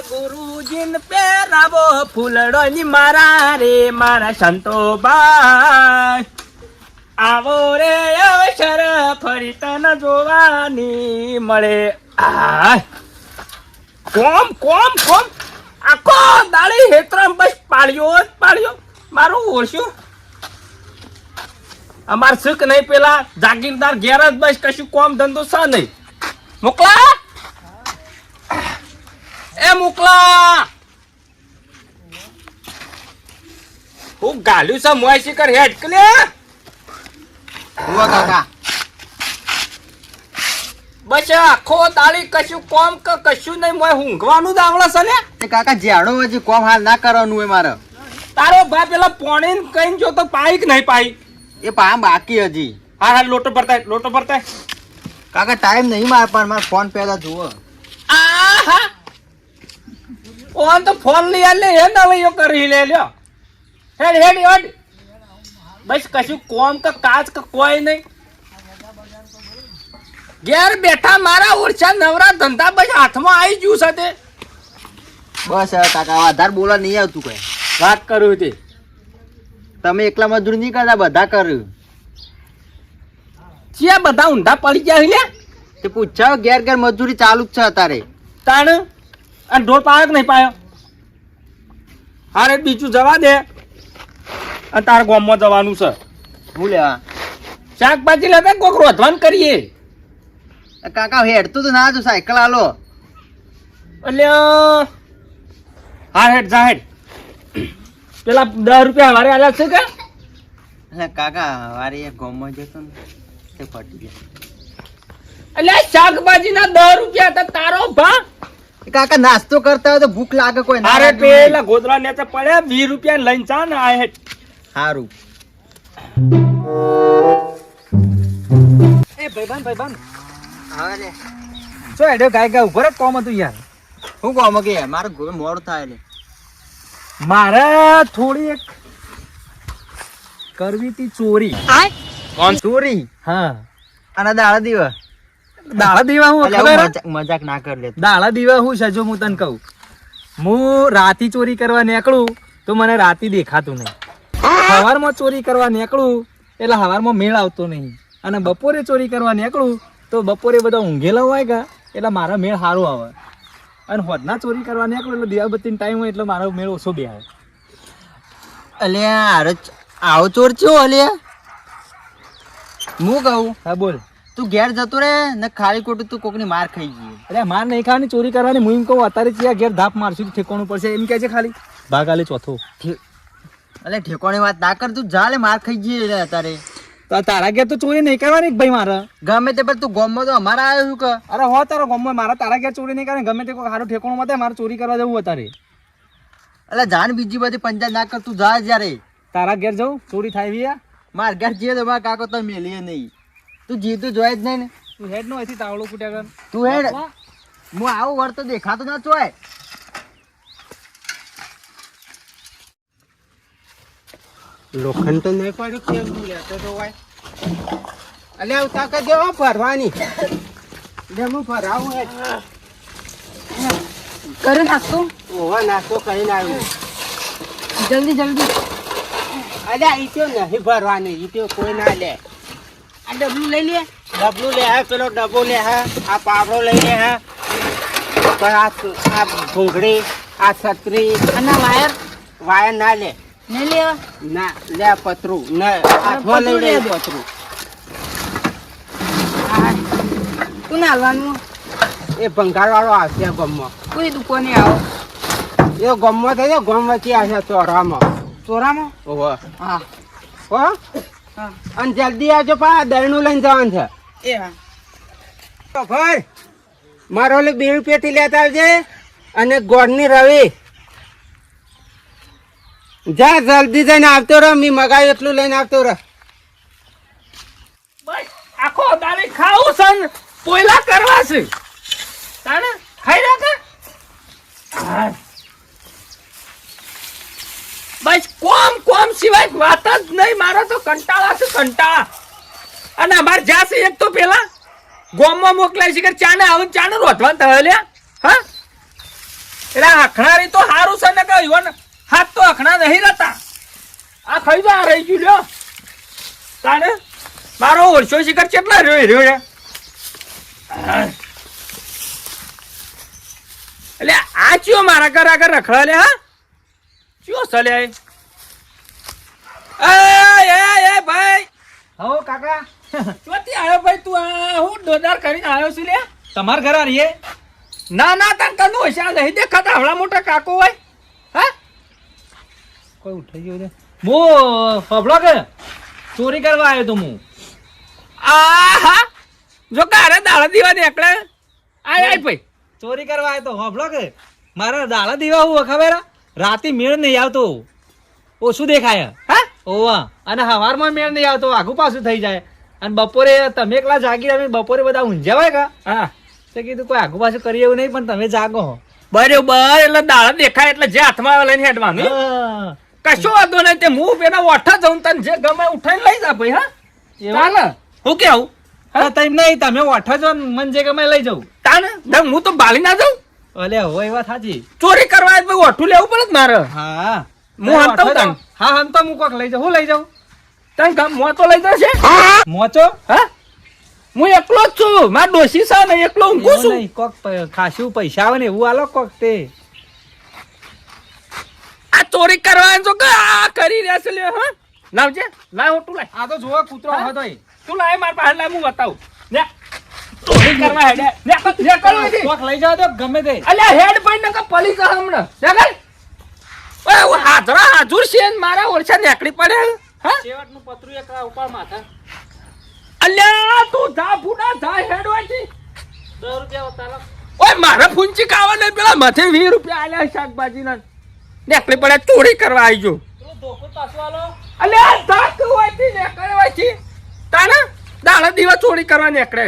ગુરુજીન પેરાવો ફૂલડો ની મારા રે મારા સંતોબાઈ આવો રે અવસર ફરી તને જોવાની મળે. કોમ કોમ કોમ આખો દાડી હેતરામ બસ પાડ્યો મારું ઓછું અમાર સુખ નહીં પેલા જાગીરદાર ઘેર જ બસ કશું કોમ ધંધો છે નહીં. મોકલા એ મોકલા હું ગાલ્યું છે મોય શિકર હેડ કલે કાકા બસ આખો દાડી કશું કોમ કે કશું નહીં મોય ઊંઘવાનું જ આવડે છે ને કાકા જેડો હજી કોમ હાલ ના કરવાનું હોય મારે. તારો ભાઈ પેલા પોણી કઈ જો તો પાઈ કે નહીં પાઈ એ પા બાકી હજી. હા લોટો ભરતા કાકા ટાઈમ નહીં મારે પણ મારો ફોન પહેલા જુઓ. આહા ઓન તો ફોન લઈ આલે હે ને હવે યો કરી લે લ્યો હેડ બસ કશું કોમ કે કાજ કે કોઈ નહીં ઘેર બેઠા મારા ઓરછા નવરા ધંધા બસ હાથમાં આવી ગયું છે તે બસ કાકા વધારે બોલા નહીં આવતું કઈ વાત કરું તે તમે એકલા મજૂરી નહીં કરતા બધા કર્યું ચિયા બધા ઊંધા પડી ગયા લે તે પૂછાવ ઘેર ઘેર મજૂરી ચાલુ જ છે અત્યારે. તાણ અને ઢોર પાયો કે નહીં પાયો હારે બીજું જવા દે અને તારા ગામમાં જવાનું છે. હું લેવા શાકભાજી લેતા કોક રોધવાન કરીએ. કાકા હેડતું તો ના જો સાયકલ આલો એટલે હા હેડ જા હેડ પેલા 10 રૂપિયા વારે આલ્યા છે કે એટલે કાકા વારે એક ગામમાં જતો ને તે ફટી ગયા. એટલે શાકભાજી ના 10 રૂપિયા તો તારો ભા કાકા નાસ્તો કરતા હોય તો ભૂખ લાગે કોઈ ના અરે લાગે પેલા ગોદરા નેચે પડ્યા 20 રૂપિયા લઈને જા ને આ હેડ સારું. એ ભાઈબંધ હવે લે શું હેડ્યો ગાય ઉભો રે કોમ હતું યાર. હું કહું કે મારે મોડું થાય એટલે મારે થોડી એક કરવી હતી ચોરી. કોણ ચોરી હા અને દાડા દીવા દાળા દીવા હું ખબર મજાક ના કર લે. દાળા દીવા હું છે જો હું તને કહું હું રાતી ચોરી કરવા નીકળું તો મને રાતી દેખાતું નહીં. સવારમાં ચોરી કરવા નીકળું એટલે સવારમાં મેળ આવતો નહીં અને બપોરે ચોરી કરવા નીકળું તો બપોરે બધા ઊંઘેલા હોય કે એટલે મારા મેળ સારો આવે અને હોદના ચોરી કરવા નીકળું એટલે દીવાબત્તીનો ટાઈમ હોય એટલે મારો મેળ ઓછો બે આવે. અલ્યા આવો ચોર છો અલ્યા હું કહું હા બોલ. તું ઘેર જતો રે ને ખાલી ખોટું તું કોકની માર ખાઈ ગઈ. અરે માર નહીં ખાવાની ચોરી કરવાની હું એમ કહું અત્યારે ત્યાં ઘેર ધાપ મારશું ઠેકવાનું પડશે એમ કહે છે ખાલી ભાગ આલે ચોથો. અલે ઠેકોની વાત ના કર તું જા લે માર ખાઈ ગઈ રે અત્યારે. તો તારા ઘેર તો ચોરી નહીં કરવાની ભાઈ મારે ગમે તે પણ તું ગોમમાં તો અમારા આવ્યો શું કે અરે હો તારો ગામમાં મારા તારા ઘેર ચોરી નહીં કરવાની ગમે તે કોઈ સારું ઠેકાણું મતે મારે ચોરી કરવા જવું અત્યારે. અલે જાન બીજી બધી પંચાયત ના કર તું જા જ્યારે તારા ઘેર જવું ચોરી થાય એવી માર ઘેર જઈએ તો મારા કાકો તો મેલીએ નહીં. તું જીતું જોઈ જ નહીં ને તું હેડ નો અહીંથી તાવડો ફૂટ્યા કર તું હેડ હું આવું વર તો દેખાતો ના ચોય. લોખંડ તો નહીં પડ્યું કેમ તું લેતો તો હોય અલ્યા ઉતા કર દેવો ભરવાની લે હું ભરાવું હે કરે નાખતો ઓવા નાસ્તો કરીને આવ્યો જલ્દી અલ્યા ઈ તો નહીં ભરવાની ઈ તો કોઈ ના લે આ ડબલું લઈ લે ડબલું લે હે પેલો ડબ્બો લે હે આ પાવડો લઈ લે હે પણ આ ભૂંગળી આ છત્રી અને વાયર વાયર ના લે નહીં લેવા ના લે પતરું ના હાથમાં લઈ લે પતરું કોને હાલવાનું એ ભંગાર વાળો આવશે ગમમાં કોઈ દુકાને આવો એ ગમમાં થઈ જાય ગમ વચ્ચે આવશે ચોરામાં ચોરામાં ઓહો હા હો હા અને જલ્દી આવજો પા દળનું લઈને જવાનું છે એ હા તો ભાઈ મારો ઓલી 2 રૂપિયાથી લેતા આવજે અને ગોળની રવી જા જલ્દી જઈને આવતો રહો મી મગાવ્યું એટલું લઈને આવતો રહો બસ આખો દાડી ખાવું છે ને પોયલા કરવા છે તાણે ખાઈ રાખે બસ કોમ સિવાય વાત જ નહીં મારો તો કંટાળા છે કંટાળા અને અમારે જ્યાં છે એક તો પેલા ગોમમાં મોકલાય છે કે ચાને આવું ચાને રોધવાન થયો લ્યા હા એટલે આ હખણારી તો સારું છે ને કહ્યું ને હાથ તો હખણા નહીં રહેતા આ ખાઈ જા રહી ગયું લ્યો તાને મારો ઓરસો શિખર કેટલા રહ્યો રે એટલે આ ચિયો મારા ઘર આગળ રખડા લે હા ચિયો સલ્યા એ ભાઈ હો કાકા ચોથી આવ્યો ભાઈ તું આ હું દોદાર કરીને આવ્યો છું લે તમાર ઘર રહીએ ના ના તાન કનું હશે આ નહીં દેખાતા હવડા મોટા કાકો હોય હા કોઈ ઉઠાઈ ગયો છે હું ફબલો કે ચોરી કરવા આવ્યો તો હું આહા જો કારે દાડા દીવા નીકળે આય ભાઈ ચોરી કરવા આવ્યો તો ફબલો કે મારા દાડા દીવા હું ખબર રાતે મેળ નહીં આવતો ઓછું દેખાય હા ઓવા અને હવારમાં મેળ નહીં આવતો આઘું પાછું થઈ જાય અને બપોરે તમે એકલા જાગી રહ્યા બપોરે બધા ઊંઝાવાય કા હા તો કીધું કોઈ આઘું પાછું કરીએ એવું નહીં પણ તમે જાગો બરોબર એટલે દાડા દેખાય એટલે જે હાથમાં આવે લઈને હેડવાનું હા. કશો વાંધો નહીં તે હું પેલા ઓઠા જઉં તને જે ગમે ઉઠાઈને લઈ જા ભાઈ હા ચાલે હું કેવું હા તેમ નહીં તમે ઓઠો જો ને મન જે ગમે લઈ જાઉં તાને હું તો બાલી ના જાઉં અલે હોય એ વાત સાચી ચોરી કરવા આજ ભાઈ ઓઠું લેવું પડે ને મારે હા હું હંતાવું તને. હા હમ તો હું કોક લઈ જાઉં હું લઈ જાઉં તને ગમ મોતો લઈ જશે મોચો હા હું એકલો જ છું મારા ડોશી છે ને એકલો ઊંઘું એવું છું નહીં, કોક ખાસું પૈસા આવે ને એવું આલો કોક તે આ ચોરી કરવા જો કે આ કરી રહ્યા છે લે હા લાવજે લાવ ઓટું લાય આ તો જોવા કૂતરો હા? હતો તું લાય માર પાસે લાય હું બતાવું ને ચોરી કરવા હેડે ને કરો એથી. કોક લઈ જાવ તો ગમે તે અલ્યા હેડ પડી ને કે પલી કા હમણાં દેખાય ઓય હું હાજરા હાજુર છે ને મારા ઓરછા નેકડી પડે હા શેવટનું પતરું એક ઉપાડ માથા અલ્યા તું જા ફૂડા જા હેડ વાટી 10 રૂપિયા તારા ઓય મારે ફૂંચી ખાવા ને પેલા માથે 20 રૂપિયા આલ્યા શાકભાજી ના નેકડી પડે ચોરી કરવા આવી જો તું ધોકો પાછો આલો અલ્યા ધાક વાટી નેકડે વાટી તાના દાડા દીવા ચોરી કરવા નેકડે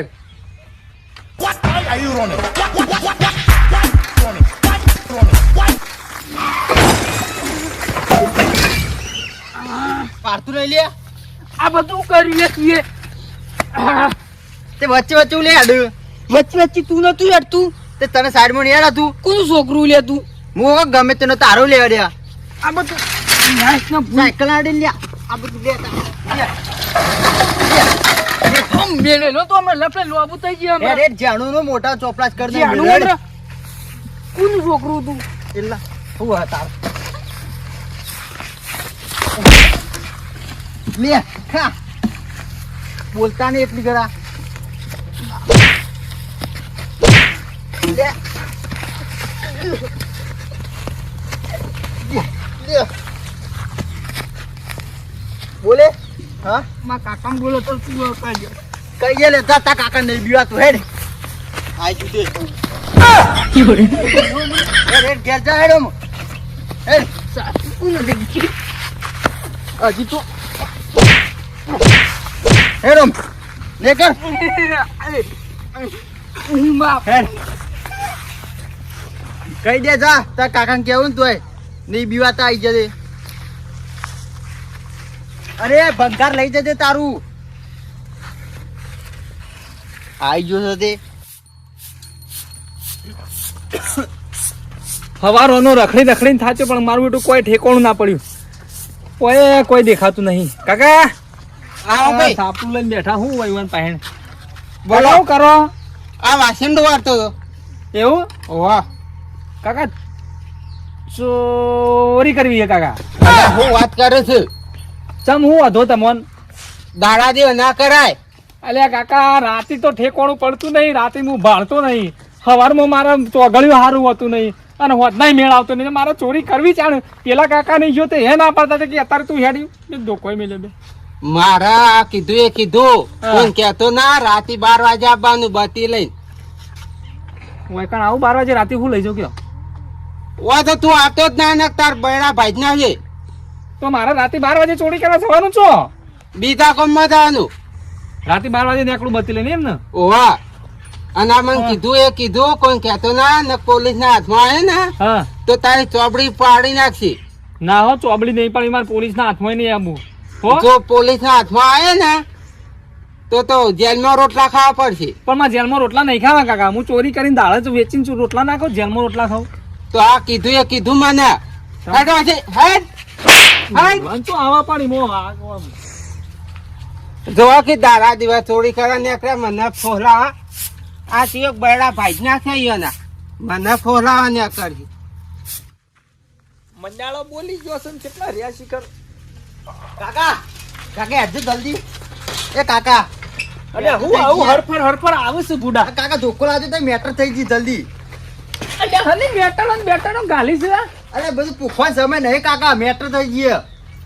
પાડતું લઈ લે આ બધું કરીએ છીએ તે વચ્ચે વચ્ચે લે આડ વચ્ચે વચ્ચે તું નતું હેડતું તે તને સાઈડમાં નહીં આડા તું કોનું છોકરું લે તું હું કહું ગમે તેનો તારો લેવા દે આ બધું નાશના સાયકલ આડી લે આ બધું લે મેળેલો તો અમે લફડે લોબુ થઈ ગયા અમે. અરે જાણું નો મોટા ચોપડાચ કરી દે જાણું હમણાં. કોનું છોકરું તું એલા હું હતા લે ખા બોલતા નહીં એટલી ગરા લે લે બોલે હા મારા કાકા બોલો તો તું કાઢજો કહીએ લે તા કાકા નહીં બીવા તું હેડ આઈ જુદે હેડ ઘેર જા હેડ હેડ હજી તો હેડ લે કર હેડ કહી દે જા તાર કાકાને કેવું ને તોય નહીં બીવાતા આવી જજે અરે ભંગાર લઈ જજે તારું આઈ ગયો છે તે ફવારોનો રખડી રખડીને થાચ્યો પણ મારું બેટું કોઈ ઠેકોણું ના પડ્યું કોઈ દેખાતું નહીં કાકા આવો ભાઈ સાપુ લઈને બેઠા હું વહીવન પહેણ બોલો. બોલો કરો આ વાસણ વારતો હતો એવું વાહ કાકા ચોરી કરવી છે કાકા હું વાત કરે છે ચમ હું વધો તમોન દાડા દેવ ના કરાય અલ્યા કાકા રાતે તો ઠેકોણું પડતું નહીં રાતે હું ભાળતો નહીં સવારમાં મારા ચોગળ્યું સારું હોતું નહીં અને હોદનાય મેળ આવતો નહીં મારે ચોરી કરવી ચાલે પેલા કાકા નહીં જો તો એ ના પાડતા હતા કે અત્યારે તું હેડ્યું ધોકોય મેલે બે મારા કીધું એ કીધું હા. કોણ કેતો ના રાતે 12 વાગે આવવાનું બતી લઈને વૈકણ આવું 12 વાગે રાતે હું લઈ જાઉં કયો વા તો તું આવતો જ ના ને તાર બૈરા ભાઈ ના છે તો મારે રાતે 12 વાગે ચોરી કરવા જવાનું છો બીજા કોમમાં જવાનું રાતે 12 વાગે નીકળું બતી લઈને એમ ને ઓવા અને આ મને કીધું એ કીધું કોઈ કેતો ના ને પોલીસ ના હાથમાં આવે ને હા તો તારી ચોપડી પાડી નાખશે ના હો ચોબડી નહીં પણ મારે પોલીસના હાથમાં નહીં આવું હો જો પોલીસ ના હાથમાં આવે ને તો જેલમાં રોટલા ખાવા પડશે પણ મારે જેલમાં રોટલા નહીં ખાવા કાકા હું ચોરી કરીને દાળ જ વેચીને રોટલા નાખો જેલમાં રોટલા ખાઉં તો આ કીધું એ કીધું મને હેડ વાંચી, હેડ હેડ. વાંચો આવા પાણી મો જોવા કે દારા દિવસ ચોરી કરવા નીકળ્યા મને ફોલાવા. આ સિયો બૈડા ભાઈ નાખે ઈયોના. મને ફોલાવા નીકળી. મંડાળો બોલી ગયો છે ને કેટલા રહ્યા શિખર. કાકા હેડજો જલ્દી. એ કાકા અરે હું આવું હરફર આવે છે બુડા. કાકા ધોકો લાવજો તો મેટર થઈ ગઈ જલ્દી. અલ્યા ખાલી બેટાનો ગાલી છે. અરે બધું પૂછવા સમય નહીં કાકા મેટર થઈ ગઈ.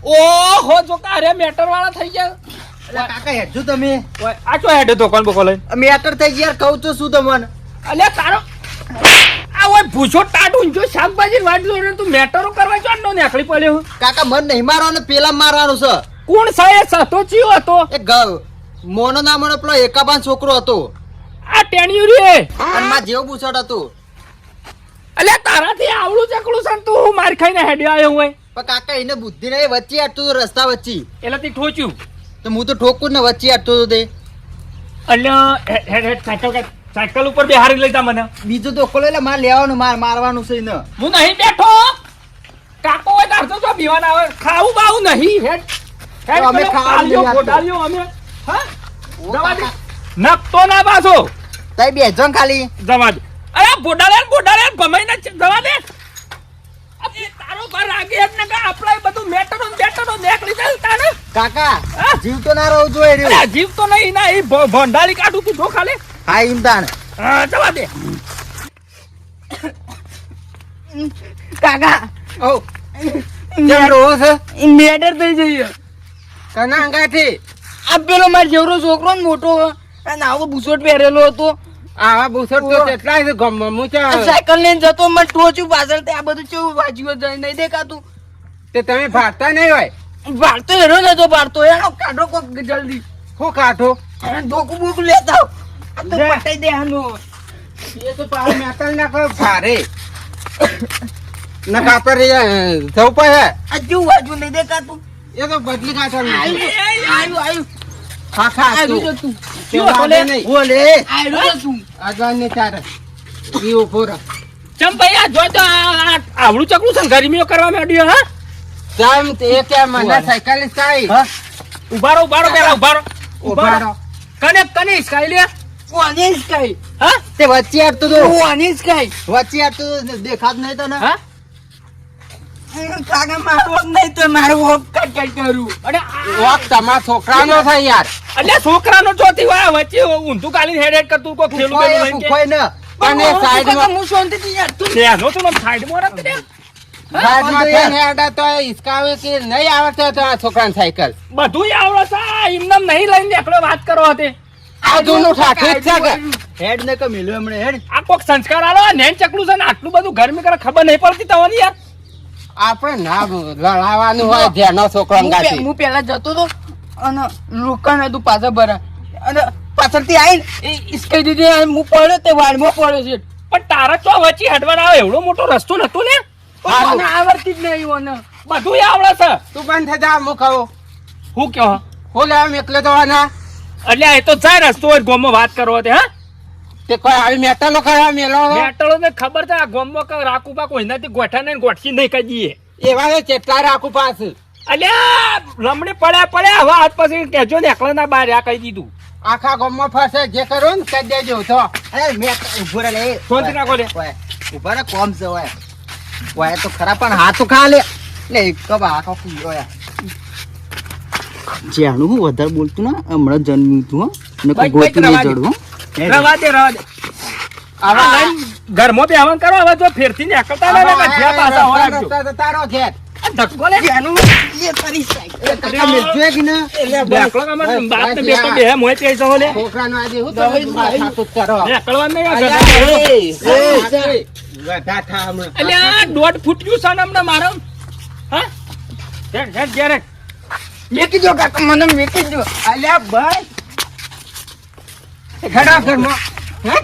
ઓહો જો અરે મેટર વાળા થઈ ગયા. અરે કાકા હેડજો તમે. ઓય આ ચો હેડે તો કોણ બકો લઈને. મેટર થઈ ગઈ યાર કહું તો શું તમને. અલ્યા તારો આ ઓય ભૂસો ટાટું જો શાકભાજી વાટ લો તું મેટરો કરવા જો નો નીકળી પડ્યો. કાકા મન નહીં મારવાનું પેલા મારવાનું છે. કોણ છે એ સતો ચિયો હતો. એ મોનો ના મોનો પેલો એકાબાન છોકરો હતો. આ ટેણિયું રે. અને માં જેવો બુસડ હતો. અલ્યા તારાથી આવડું ચકલું છે ને તું હું માર ખાઈને હેડ્યો આવ્યો હોય. પણ કાકા એને બુદ્ધિ નહીં વચ્ચે આટતું તો રસ્તા વચ્ચે. એટલે તે ઠોચ્યું. તો હું તો ઠોકું ને વચ્ચે આટતો તો તે. અલ્યા હેડ સાયકલ ઉપર બેહારી લઈતા મને. બીજો ધોકો લઈ લે માર લેવાનું મારવાનું છે ને. હું નહીં બેઠો. કાકો હોય તાર તો બીવાના આવે. ખાવું બાવું નહીં. હેડ તો અમે ખાવાનું નહીં આપતો. ગોડાલ્યો અમે. હા જવા દે. નકતો ના પાછો. તઈ બેસજો ને ખાલી. જવા દે. અરે બોડાલે ભમાઈને જવા દે. એ તારો પર રાગે જ ને કે આપણે બધું મેટરો નીકળી જાય તાને. કાકા હા? જીવ તો ના રહું જોઈએ રહ્યું. અરે જીવ તો નહીં ના એ ભંડારી કાઢું તું જો ખાલી. હા એમ તાણ. હા જવા દે. કાકા ઓ કેમ રહો છે મેટર થઈ જઈએ. કના અંગાથી આ પેલો માર જેવડો છોકરો ને મોટો અને આવો બુસોટ પહેરેલો હતો. આવા બુસટ તો કેટલા છે ગમમાં હું સાયકલ લઈને જતો મને ટોચ્યું પાછળ તે આ બધું કેવું વાજ્યું જાય નહીં દેખાતું. તે તમે ભાગતા નહીં હોય. વાળતો હેરો નતો પાડતો એનો કાઢો કોક જલ્દી. શું કાઢો ધોકું બોકું લેતા આવ. આ તો લે. પટાઈ દેવાનું. એ તો પાછો મેટલ ના કરો ભારે નકા પર જવું પડે. આ જેવું વાજ્યું નહીં દેખાતું. એ તો બદલી કાઢવાનું આવ્યું હા ખા આવ્યું તું. બોલે નહીં બોલે આવ્યું તું. આજવાન ને તારે ઈ ઉભો રહો. ચમ ભાઈ આ જો તો આવડું ચકલું છે ને ગરમીઓ કરવા માંડ્યો. હા જામ તે કે મને સાયકલ સાઈ ઉભારો પેલા ઉભારો ઉભા રહો. કને સ્કાઈ લે. કોની જ કઈ હા તે વચ્ચે આટતું તો કોની જ કઈ વચ્ચે આટતું તો દેખાત નહીં તને. હા કાકા મારો નહીં તો મારું હોક કટ કરું. અને વાક તમારા છોકરાનો થાય યાર. અલ્યા છોકરાનો ચોથી વાર વચ્ચે ઊંધું કાલી હેડ કરતું કોઈ ખેલું ફૂફાઈ પેલું લઈને કે. ફૂફાઈ ને. અને સાઈડમાં હું શાંતિથી યાર લેનો તું આમ સાઈડમાં રાખ દે. સાઈડમાં થઈને હેડા તો હિસકાવે કે નહીં આવડતો તો આ છોકરાને સાયકલ બધું આવડે છે એમને નહીં લઈને એકલો વાત કરો હતી. આ જૂનું ઠાઠું જ છે કે હેડ ને કે મિલ્યો હમણે હેડ. આ કોક સંસ્કાર આલો નેન ચકલું છે ને આટલું બધું ગરમી કરે ખબર નહીં પડતી તમને યાર. આપણે ના લડાવવાનું હોય ધ્યાનો છોકરો અંગાથી. હું પેલા જતો તો અને લોકોને તું પાછા ભરા અને પાછળથી આવીને ઈસકાઈ દીધી અને હું પડ્યો તે વાડમાં પડ્યો છે. પણ તારા તો વચ્ચે હટવાના આવે એવડો મોટો રસ્તો નતો ને. મને આવડતી જ નહીં મને. બધું આવડે છે. તું બંધ થઈ જા હું કહું હું કહો હું લેવા એકલો જવાના એટલે એ તો જાય રસ્તો હોય ગોમમાં વાત કરો તે. હા તે કોઈ આવી મેટલો કરવા મેલો મેટલો ને ખબર છે આ ગોમમાં કે રાખું પા કોઈ નથી ગોઠા ને ગોઠસી નહીં કહી દઈએ. એવા તો કેટલા રાખું પાસ અલ્યા લમડે પડ્યા હવે હાથ પછી કેજો ને એકલા ના બહાર આ કહી દીધું. આખા ગામમાં ફસે જે કરો ને કહી દેજો તો અરે મેં ઉભો રહે લે. શાંતિ રાખો લે. ઓય, ઉભા રહે કોમ છે ઓય. ઓય તો ખરા પણ હાથ ખા લે લે કબ આખો ફૂલ્યો યાર. જાણું હું વધારે બોલતું ના હમણાં જન્મ્યું તું હો ને કોઈ ગોતી નહીં જડું. રવા દે આવા લઈને ઘરમાં બેહવાન કરો હવે જો ફેરથી નીકળતા ના ને જ્યાં પાછા હોરાડજો. તારો છે આ ધક્કો લે. જાણું લે તારી સાઈકલ. એ કાકા મેલજો કે ના નેકળો કે અમારે બાપ ને બેટો બેહે મોય તે જવો લે. છોકરાનો આજે હું તમે થાતું કરો નેકળવા નહીં આ ગધા. ગધા થા હમણાં. અલ્યા 1.5 ફૂટ ગયું છે ને હમણાં મારો. હા હેડ ઘેરે. મેકી દો કાકા મને મેકી દો. અલ્યા ભાઈ ઘડા ઘરમાં હે